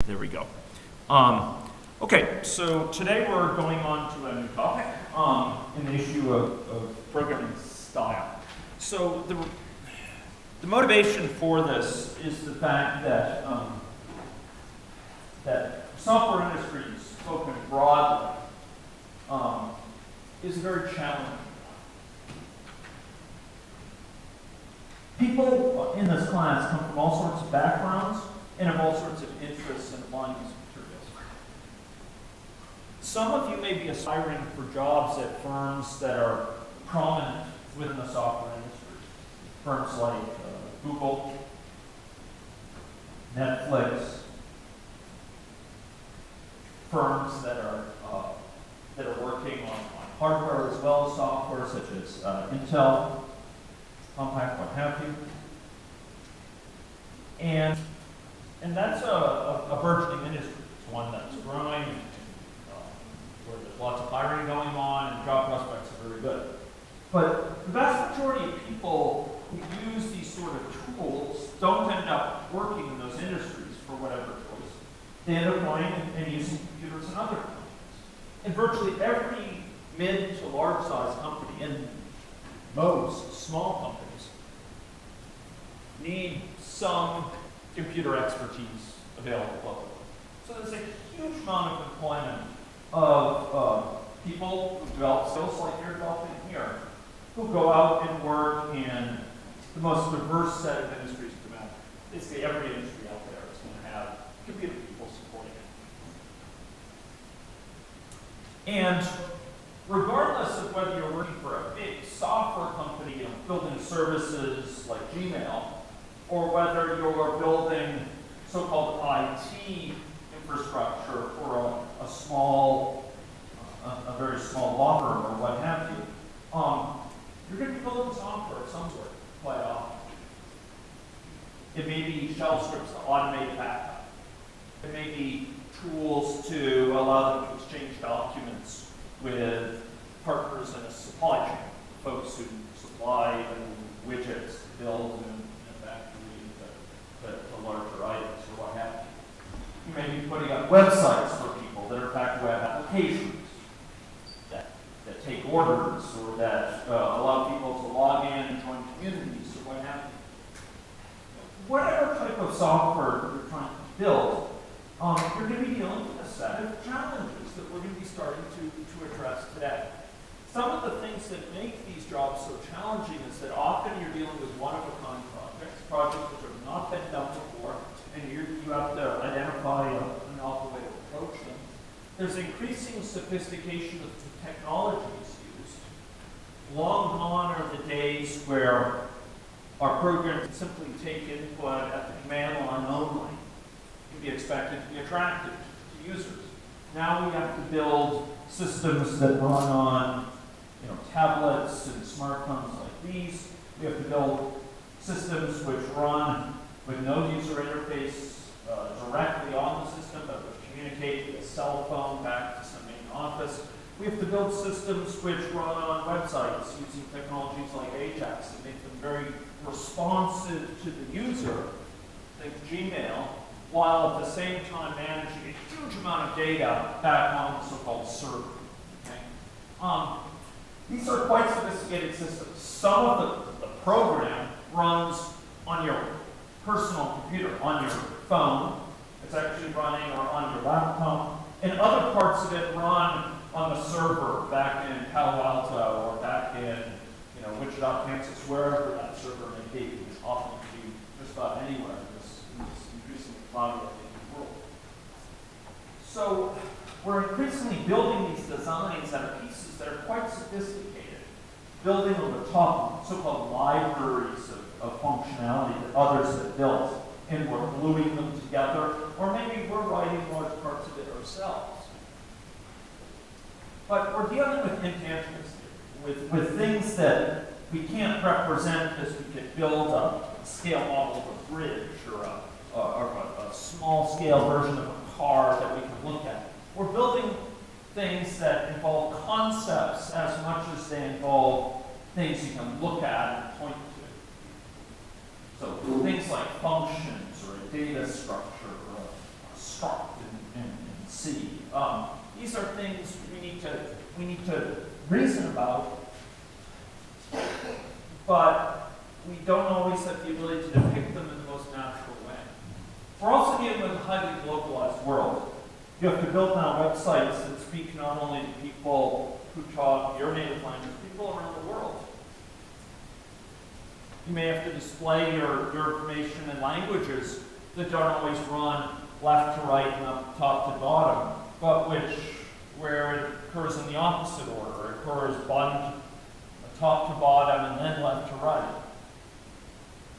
There we go. Okay, so today we're going on to a new topic in the issue of programming style. So the motivation for this is the fact that that software industries, spoken broadly, is very challenging. People in this class come from all sorts of backgrounds and have all sorts of interests in applying these materials. Some of you may be aspiring for jobs at firms that are prominent within the software industry. Firms like Google, Netflix, firms that are working on hardware as well as software, such as Intel, Compaq, what have you. And that's a burgeoning industry. It's one that's growing, where there's lots of hiring going on, and job prospects are very good. But the vast majority of people who use these sort of tools don't end up working in those industries for whatever choice. They end up going and using computers in other companies. And virtually every mid to large size company, and most small companies, need some computer expertise available locally. So there's a huge amount of employment of people who develop skills like you're developing here, who go out and work in the most diverse set of industries to imagine. Basically every industry out there is going to have computer people supporting it. And regardless of whether you're working for a big software company, building services like Gmail, or whether you're building so-called IT infrastructure for a very small law firm or what have you, you're going to be building software of some sort quite often. It may be shell scripts to automate backup. It may be tools to allow them to exchange documents with partners in a supply chain, folks who supply widgets to build in a factory to larger items or what have you. You may be putting up websites for people that are in fact web applications that take orders or that allow people to log in and join communities or what have you. Whatever type of software you're trying to build, you're going to be dealing with a set of challenges that we're going to be starting to address today. Some of the things that make these jobs so challenging is that often you're dealing with one-of-a-kind projects which have not been done before, and you have to identify a novel way to approach them. There's increasing sophistication of the technologies used. Long gone are the days where our programs can simply take input at the command line only and be expected to be attractive to users. Now we have to build systems that run on tablets and smartphones like these. We have to build systems which run with no user interface directly on the system, but would communicate with a cell phone back to some main office. We have to build systems which run on websites using technologies like Ajax that make them very responsive to the user, like Gmail, while at the same time managing a huge amount of data back on the so-called server. Okay? These are quite sophisticated systems. Some of the program runs on your personal computer, on your phone. It's actually running on your laptop. And other parts of it run on the server back in Palo Alto or back in Wichita, Kansas, wherever that server may be. It's often can be just about anywhere in this increasingly cloud-oriented world. So we're increasingly building these designs out of pieces that are quite sophisticated, building on the top so-called libraries of functionality that others have built, and we're gluing them together, or maybe we're writing large parts of it ourselves. But we're dealing with intangibles here, with things that we can't represent as we could build a scale model of a bridge or a small-scale version of a car that we can look at. We're building things that involve concepts as much as they involve things you can look at and point to. So things like functions or a data structure or a struct see. These are things we need to reason about, but we don't always have the ability to depict them in the most natural way. We're also dealing with a highly globalized world. You have to build now websites that speak not only to people who talk your native language, people around the world. You may have to display your information in languages that don't always run left to right and up top to bottom, but where it occurs in the opposite order. It occurs top to bottom and then left to right,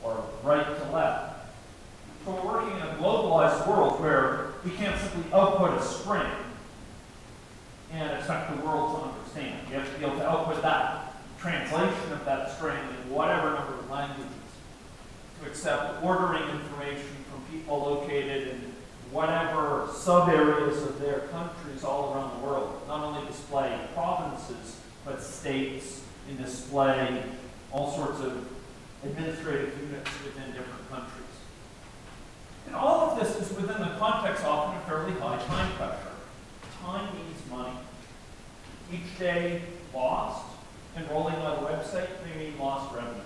or right to left. So we're working in a globalized world where we can't simply output a string and expect the world to understand. You have to be able to output that translation of that string in whatever number of languages to accept ordering information from people located in whatever sub-areas of their countries all around the world. Not only display provinces, but states, and display all sorts of administrative units within different countries. And all of this is within the context often of fairly high time pressure. Time means money. Each day lost and rolling on a website may mean lost revenue.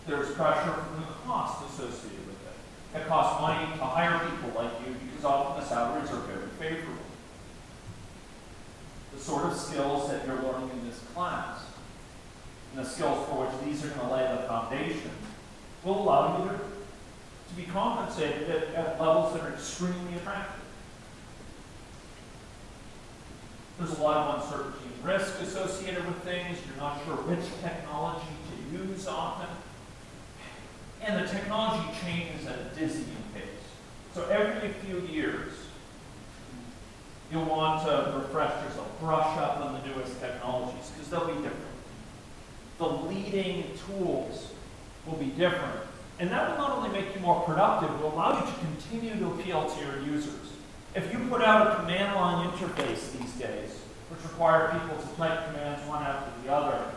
There's pressure from the cost associated with it. It costs money to hire people like you because often the salaries are very favorable. The sort of skills that you're learning in this class, and the skills for which these are going to lay the foundation, will allow you to be compensated at levels that are extremely attractive. There's a lot of uncertainty and risk associated with things. You're not sure which technology to use often. And the technology changes at a dizzying pace. So every few years, you'll want to refresh yourself, brush up on the newest technologies, because they'll be different. The leading tools will be different. And that will not only make you more productive, it will allow you to continue to appeal to your users. If you put out a command line interface these days, which require people to type commands one after the other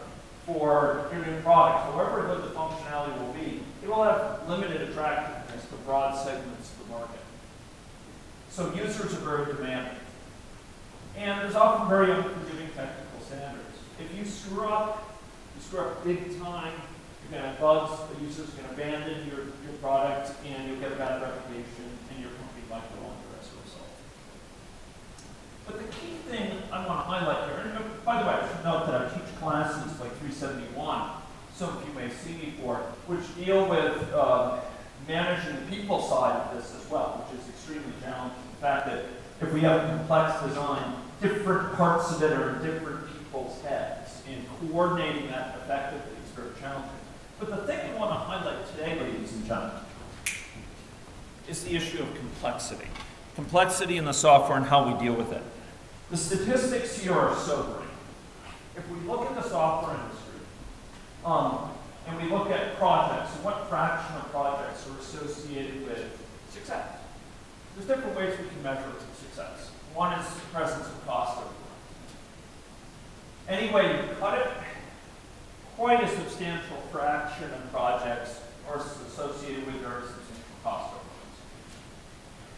for your new product, however good the functionality will be, it will have limited attractiveness to broad segments of the market. So users are very demanding. And there's often very unforgiving technical standards. If you screw up big time, you're going to have bugs, the user's going to abandon your product, and you'll get a bad reputation, and your company might go under as a result. But the key thing I want to highlight here, and by the way, I should note that I teach classes like 371, some of you may see me for, which deal with managing the people side of this as well, which is extremely challenging. The fact that if we have a complex design, different parts of it are in different people's heads, and coordinating that effectively is very challenging. But the thing I want to highlight today, ladies and gentlemen, is the issue of complexity. Complexity in the software and how we deal with it. The statistics here are sobering. If we look at the software industry, and we look at projects, and what fraction of projects are associated with success, there's different ways we can measure success. One is the presence of cost overrun. Any way you cut it, quite a substantial fraction of projects are associated with very substantial cost overruns.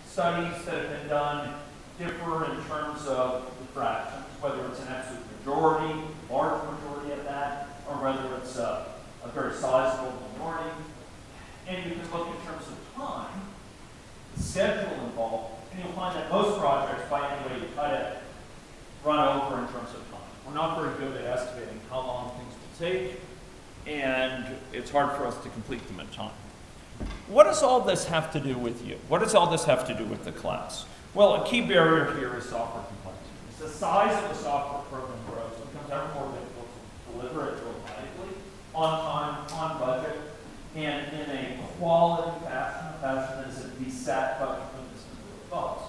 Studies that have been done differ in terms of the fractions, whether it's an absolute majority, large majority of that, or whether it's a very sizable minority. And you can look in terms of time, the schedule involved, and you'll find that most projects, by any way you cut it, run over in terms of time. We're not very good at estimating how long things will take, and it's hard for us to complete them in time. What does all this have to do with you? What does all this have to do with the class? Well, a key barrier here is software complexity. As the size of the software program grows, it becomes ever more difficult to deliver it reliably, on time, on budget, and in a quality fashion, as it be set by this number of bugs.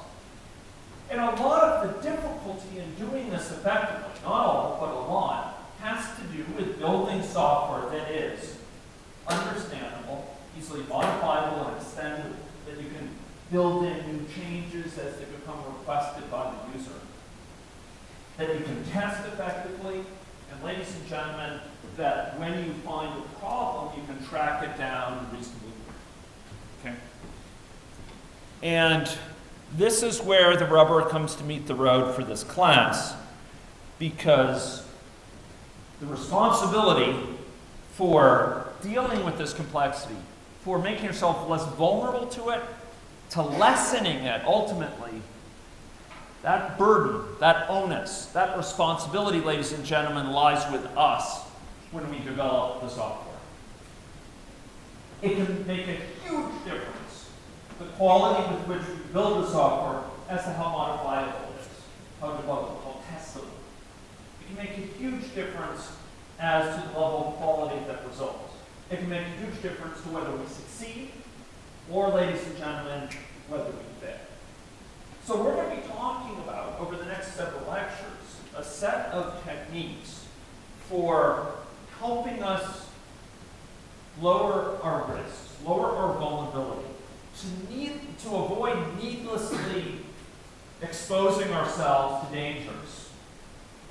And a lot of the difficulty in doing this effectively, not all, but a lot, has to do with building software that is understandable, easily modifiable and extended, that you can build in new changes as they become requested by the user, that you can test effectively, and ladies and gentlemen, that when you find a problem, you can track it down reasonably quickly. Okay? And This is where the rubber comes to meet the road for this class, because the responsibility for dealing with this complexity, for making yourself less vulnerable to it, to lessening it ultimately, that burden, that onus, that responsibility, ladies and gentlemen, lies with us when we develop the software. It can make a huge difference, the quality with which we build the software, as to how modifiable it is, how developable, how testable. It can make a huge difference as to the level of quality that results. It can make a huge difference to whether we succeed, or, ladies and gentlemen, whether we fail. So we're going to be talking about, over the next several lectures, a set of techniques for helping us lower our risks, lower our vulnerability, to avoid needlessly exposing ourselves to dangers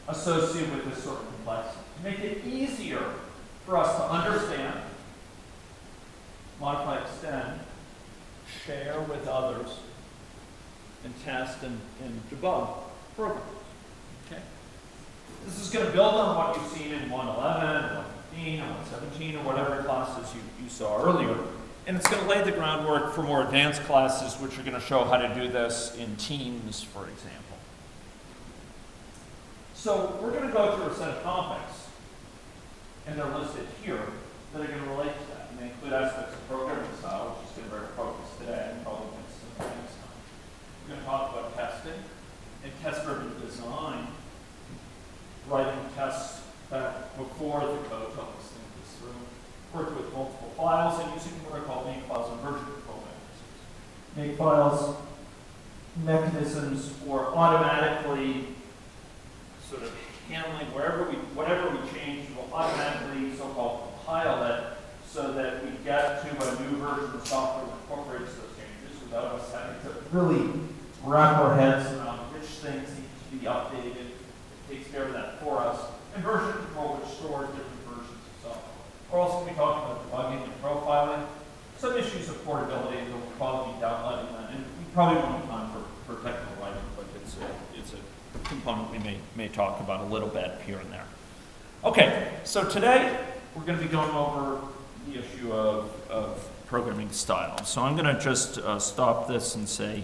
associated with this sort of complexity. To make it easier for us to understand, modify, extend, share with others, and test and debug programs. Okay? This is going to build on what you've seen in 111, 115, or 117, or whatever classes you saw earlier. And it's going to lay the groundwork for more advanced classes, which are going to show how to do this in Teams, for example. So we're going to go through a set of topics, and they're listed here, that are going to relate to that. And they include aspects of programming style, which is going to be very focused today, and probably next time. We're going to talk about testing and test-driven design, writing tests back before the code. Help us think this through. Work with multiple files and using what are called makefiles and version control mechanisms. Makefiles, mechanisms for automatically sort of handling whatever we change, will automatically so-called compile it so that we get to a new version of software that incorporates those changes without us having to really wrap our heads around which things need to be updated. It takes care of that for us. And version control, which stores different versions of software. We're also going to be talking about debugging and profiling, some issues of portability that we'll probably be downloading that. And we probably won't have time for technical writing, but it's a component we may talk about a little bit here and there. Okay, so today we're going to be going over the issue of programming style. So I'm going to just stop this and say